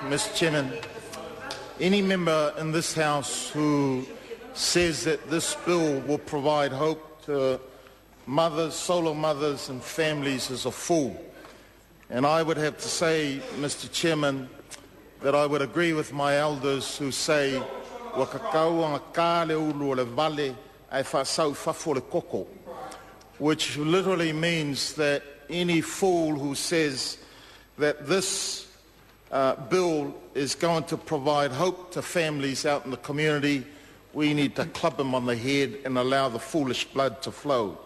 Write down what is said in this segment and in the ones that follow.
Mr. Chairman. Any member in this House who says that this bill will provide hope to mothers, solo mothers and families is a fool. And I would have to say, Mr. Chairman, that I would agree with my elders who say, which literally means that any fool who says that this bill is going to provide hope to families out in the community, we need to club them on the head and allow the foolish blood to flow.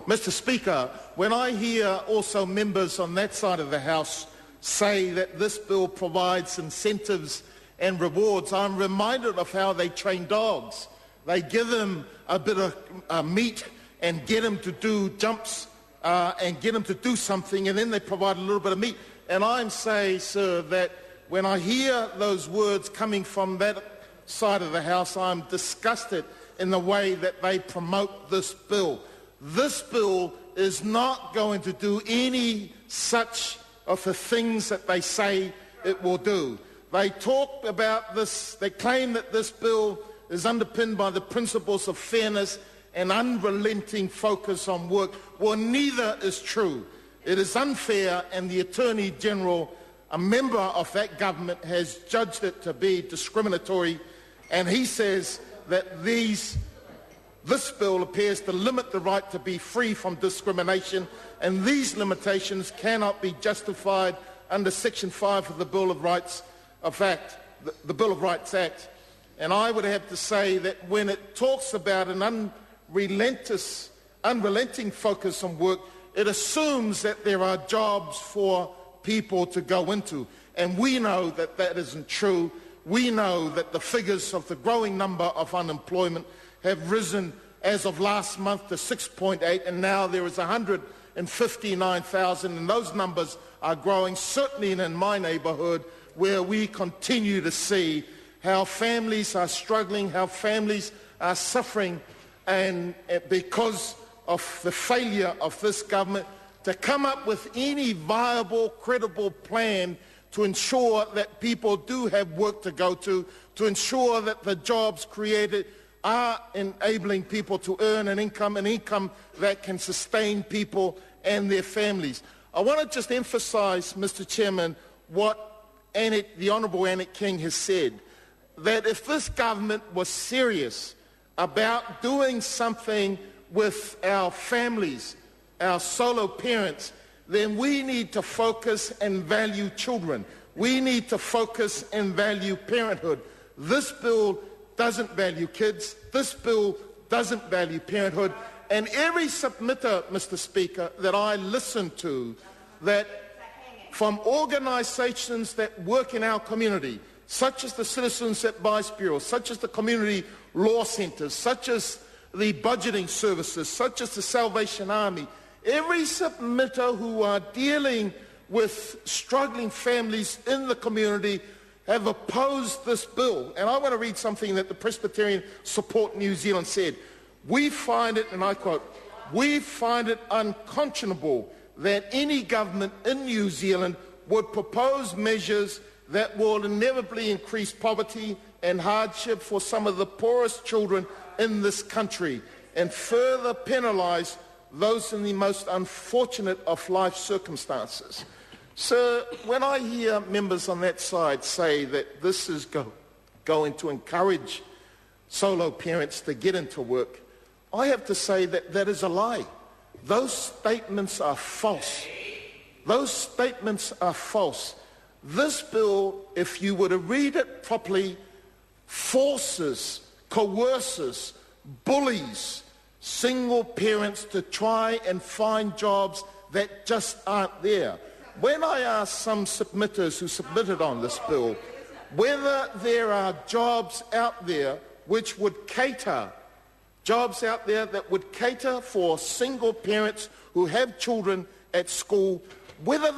Mr. Speaker, when I hear also members on that side of the House say that this bill provides incentives and rewards, I'm reminded of how they train dogs. They give them a bit of meat and get them to do jumps and get them to do something, and then they provide a little bit of meat. And I'm saying, sir, that when I hear those words coming from that side of the House, I'm disgusted in the way that they promote this bill. This bill is not going to do any such of the things that they say it will do. They talk about this, they claim that this bill is underpinned by the principles of fairness and unrelenting focus on work. Well, neither is true. It is unfair, and the Attorney General, a member of that government, has judged it to be discriminatory, and he says that this bill appears to limit the right to be free from discrimination, and these limitations cannot be justified under Section 5 of the Bill of Rights the Bill of Rights Act. And I would have to say that when it talks about an unrelenting focus on work, it assumes that there are jobs for people to go into. And we know that that isn't true. We know that the figures of the growing number of unemployment have risen as of last month to 6.8, and now there is 159,000, and those numbers are growing, certainly in my neighbourhood, where we continue to see how families are struggling, how families are suffering, and because of the failure of this government to come up with any viable, credible plan to ensure that people do have work to go to ensure that the jobs created are enabling people to earn an income that can sustain people and their families. I want to just emphasise, Mr. Chairman, what the Honourable Anik King has said, that if this government was serious about doing something with our families, our solo parents, then we need to focus and value children. We need to focus and value parenthood. This bill doesn't value kids. This bill doesn't value parenthood. And every submitter, Mr. Speaker, that I listen to, that from organisations that work in our community, such as the Citizens Advice Bureau, such as the community law centres, such as the budgeting services, such as the Salvation Army, every submitter who are dealing with struggling families in the community have opposed this bill. And I want to read something that the Presbyterian Support New Zealand said. We find it, and I quote, "We find it unconscionable that any government in New Zealand would propose measures that will inevitably increase poverty and hardship for some of the poorest children in this country and further penalise those in the most unfortunate of life circumstances." Sir, when I hear members on that side say that this is going to encourage solo parents to get into work, I have to say that that is a lie. Those statements are false. Those statements are false. This bill, if you were to read it properly, forces, coerces, bullies single parents to try and find jobs that just aren't there. When I asked some submitters who submitted on this bill whether there are jobs out there which would cater, jobs out there that would cater for single parents who have children at school, whether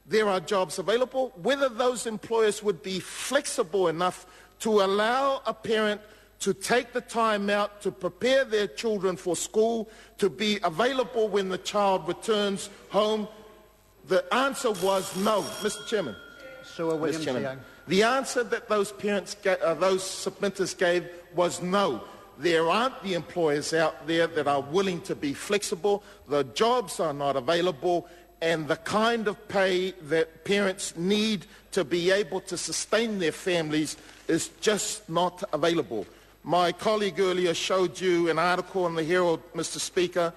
there are jobs available, whether those employers would be flexible enough to allow a parent to take the time out to prepare their children for school, to be available when the child returns home. The answer was no, Mr. Chairman. Sewer, William Chairman. Keogh. The answer that those submitters gave was no. There aren't the employers out there that are willing to be flexible. The jobs are not available, and the kind of pay that parents need to be able to sustain their families is just not available. My colleague earlier showed you an article in the Herald, Mr. Speaker,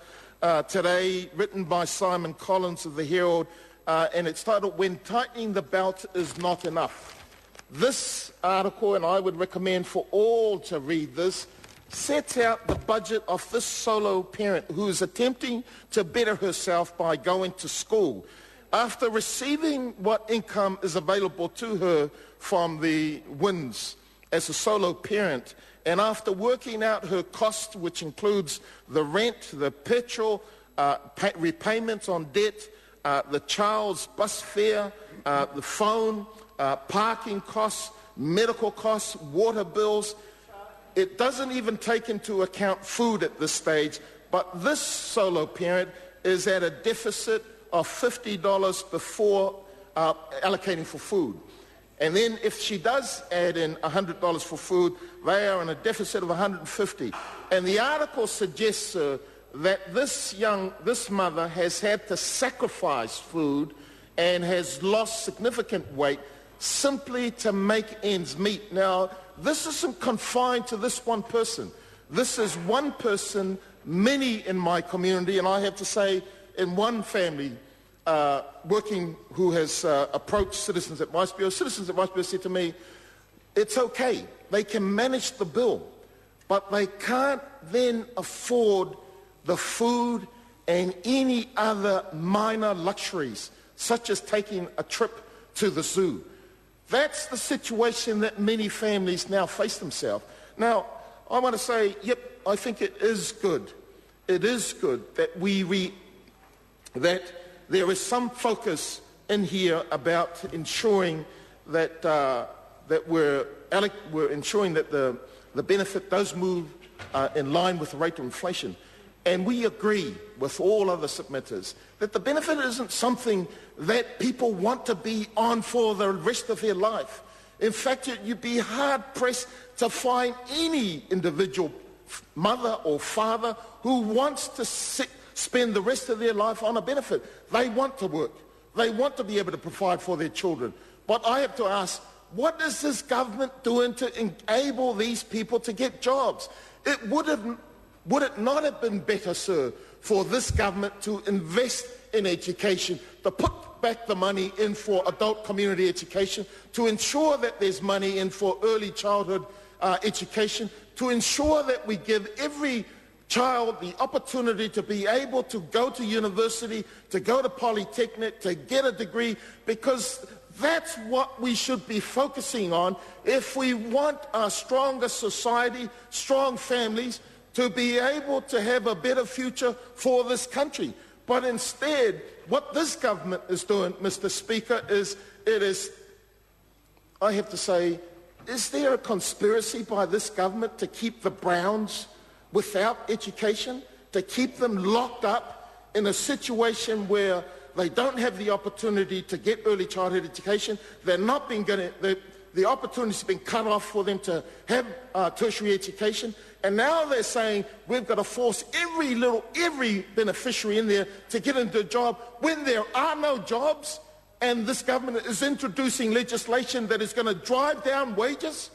today, written by Simon Collins of the Herald, and it's titled, "When Tightening the Belt is Not Enough." This article, and I would recommend for all to read this, sets out the budget of this solo parent who is attempting to better herself by going to school. After receiving what income is available to her from the WINS as a solo parent, and after working out her costs, which includes the rent, the petrol, repayments on debt, the child's bus fare, the phone, parking costs, medical costs, water bills, it doesn't even take into account food at this stage, but this solo parent is at a deficit of $50 before allocating for food. And then if she does add in $100 for food, they are in a deficit of $150. And the article suggests that this mother has had to sacrifice food and has lost significant weight simply to make ends meet. Now, this isn't confined to this one person. This is one person, many in my community, and I have to say, in one family working who has approached Citizens Advice Bureau. Citizens Advice Bureau said to me, it's okay, they can manage the bill, but they can't then afford the food and any other minor luxuries, such as taking a trip to the zoo. That's the situation that many families now face themselves. Now, I want to say, yep, I think it is good. It is good that that there is some focus in here about ensuring that we're ensuring that the benefit does move in line with the rate of inflation. And we agree with all other submitters that the benefit isn't something that people want to be on for the rest of their life. In fact, you'd be hard-pressed to find any individual mother or father who wants to spend the rest of their life on a benefit. They want to work. They want to be able to provide for their children. But I have to ask, what is this government doing to enable these people to get jobs? Would it not have been better, sir, for this government to invest in education, to put back the money in for adult community education, to ensure that there's money in for early childhood education, to ensure that we give every child the opportunity to be able to go to university, to go to polytechnic, to get a degree, because that's what we should be focusing on if we want a stronger society, strong families, to be able to have a better future for this country. But instead, what this government is doing, Mr. Speaker, I have to say, is there a conspiracy by this government to keep the Browns without education, to keep them locked up in a situation where they don't have the opportunity to get early childhood education? They're not being the opportunity's been cut off for them to have tertiary education. And now they're saying we've got to force every beneficiary in there to get into a job when there are no jobs, and this government is introducing legislation that is going to drive down wages.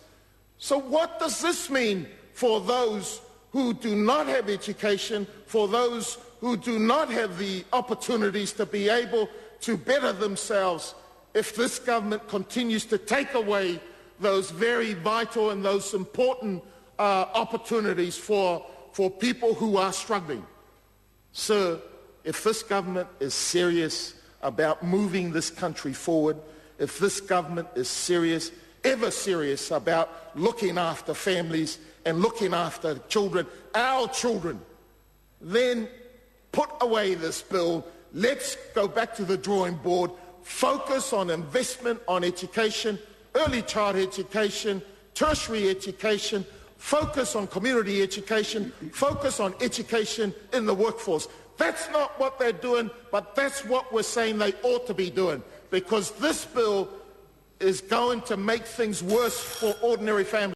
So what does this mean for those who do not have education, for those who do not have the opportunities to be able to better themselves, if this government continues to take away those very vital and those important opportunities for people who are struggling? Sir, if this government is serious about moving this country forward, if this government is serious, ever serious about looking after families and looking after children, our children, then put away this bill. Let's go back to the drawing board, focus on investment on education, early childhood education, tertiary education, focus on community education, focus on education in the workforce. That's not what they're doing, but that's what we're saying they ought to be doing, because this bill is going to make things worse for ordinary families.